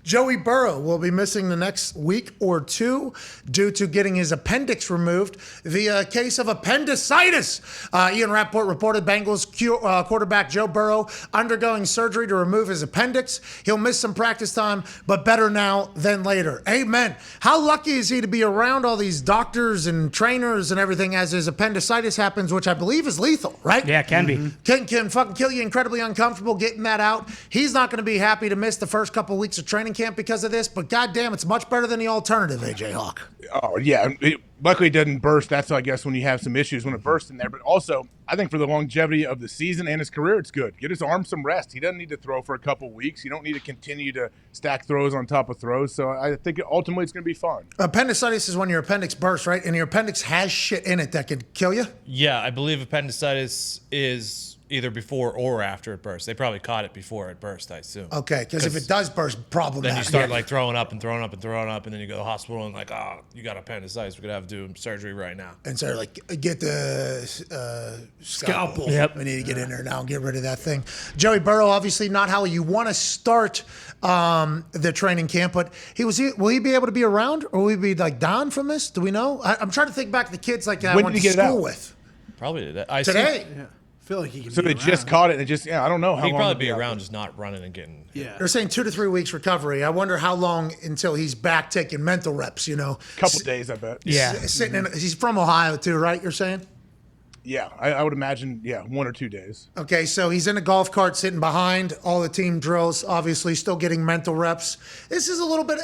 Joey Burrow will be missing the next week or two due to getting his appendix removed via a case of appendicitis. Ian Rappaport reported Bengals quarterback Joe Burrow undergoing surgery to remove his appendix. He'll miss some practice time, but better now than later. Amen. How lucky is he to be around all these doctors and trainers and everything as his appendicitis happens, which I believe is lethal, right? Yeah, it can be. Can fucking kill you, incredibly uncomfortable getting that out. He's not going to be happy to miss the first couple weeks of training camp because of this, but goddamn, it's much better than the alternative, AJ Hawk. Oh, yeah. Luckily, it doesn't burst. That's, I guess, when you have some issues when it bursts in there. But also, I think for the longevity of the season and his career, it's good. Get his arm some rest. He doesn't need to throw for a couple weeks. You don't need to continue to stack throws on top of throws. So I think ultimately it's going to be fun. Appendicitis is when your appendix bursts, right? And your appendix has shit in it that could kill you? Yeah, I believe appendicitis is either before or after it bursts. They probably caught it before it burst, I assume. Okay, because if it does burst, problematic. Then you start like throwing up and throwing up and throwing up, and then you go to the hospital and like, oh, you got appendicitis. We're going to have to do surgery right now. And so like, get the scalpel. Yep. We need to get in there now and get rid of that thing. Joey Burrow, obviously not how you want to start the training camp, but will he be able to be around, or will he be like Dahn from this? Do we know? I'm trying to think back to the kids like I When went did to he get it school out? with. Probably today. Today. Yeah. I feel like he can So be they around. just caught it and I don't know how He long. could probably it'll be out around, there. just not running and getting. Yeah. They're saying 2 to 3 weeks recovery. I wonder how long until he's back taking mental reps, Couple days, I bet. Yeah. Sitting in, he's from Ohio too, right? You're saying? Yeah, I would imagine, 1 or 2 days. Okay, so he's in a golf cart sitting behind all the team drills, obviously still getting mental reps. This is a little bit,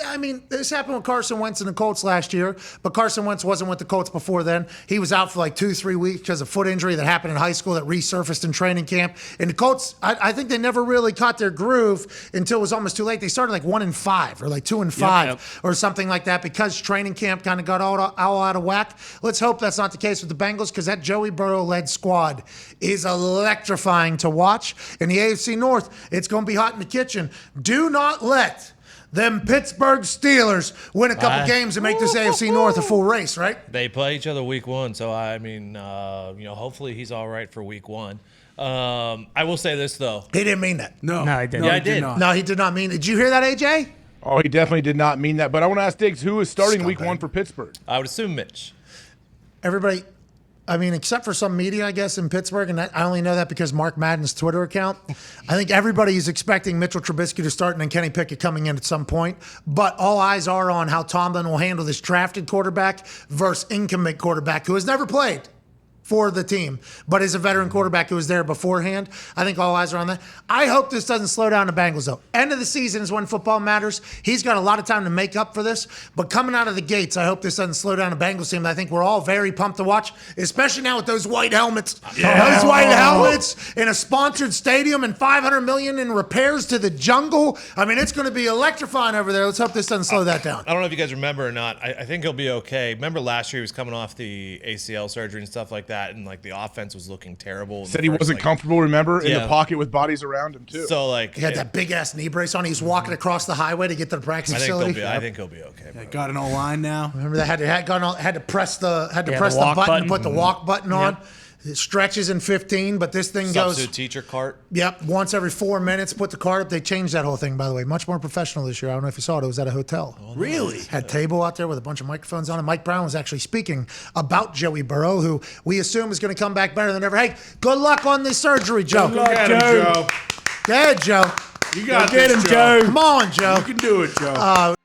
this happened with Carson Wentz and the Colts last year, but Carson Wentz wasn't with the Colts before then. He was out for like 2-3 weeks because of foot injury that happened in high school that resurfaced in training camp. And the Colts, I think they never really caught their groove until it was almost too late. They started like 1-5 or like 2-5 or something like that because training camp kind of got all out of whack. Let's hope that's not the case with the Bengals because that Joey Burrow-led squad is electrifying to watch. In the AFC North, it's going to be hot in the kitchen. Do not let them Pittsburgh Steelers win a couple games and make this AFC North a full race, right? They play each other week 1, so hopefully he's all right for week 1. I will say this though. He didn't mean that. No, I didn't. Yeah, I he did. not. No, he did not mean it. Did you hear that, AJ? Oh, he definitely did not mean that. But I want to ask Diggs, who is starting week Scumbag. 1 for Pittsburgh? I would assume Mitch. Everybody, except for some media, I guess, in Pittsburgh, and I only know that because Mark Madden's Twitter account. I think everybody is expecting Mitchell Trubisky to start and then Kenny Pickett coming in at some point. But all eyes are on how Tomlin will handle this drafted quarterback versus incumbent quarterback who has never played for the team, but is a veteran quarterback who was there beforehand. I think all eyes are on that. I hope this doesn't slow down the Bengals, though. End of the season is when football matters. He's got a lot of time to make up for this, but coming out of the gates, I hope this doesn't slow down the Bengals team. I think we're all very pumped to watch, especially now with those white helmets. Yeah. Those white helmets in a sponsored stadium and $500 million in repairs to the jungle. It's going to be electrifying over there. Let's hope this doesn't slow that down. I don't know if you guys remember or not. I think he'll be okay. Remember last year he was coming off the ACL surgery and stuff like that, and like the offense was looking terrible. in Said the he first, wasn't comfortable, remember? In the Yeah. pocket with bodies around him, too. So like He had that big-ass knee brace on. He was walking across the highway to get to the practice facility. I think he'll be okay. Yeah, bro. got an O-line now. Remember that had to press the the button walk button. and put the walk button on. It stretches in 15, but this thing Substitute goes. teacher cart. Yep, once every 4 minutes. Put the cart up. They changed that whole thing, by the way. Much more professional this year. I don't know if you saw it. It was at a hotel. Really? Had a table out there with a bunch of microphones on it. Mike Brown was actually speaking about Joey Burrow, who we assume is going to come back better than ever. Hey, good luck on this surgery, Joe. Good luck, Joe. Go ahead, Joe. You got Get this, him, Joe. Come on, Joe. You can do it, Joe.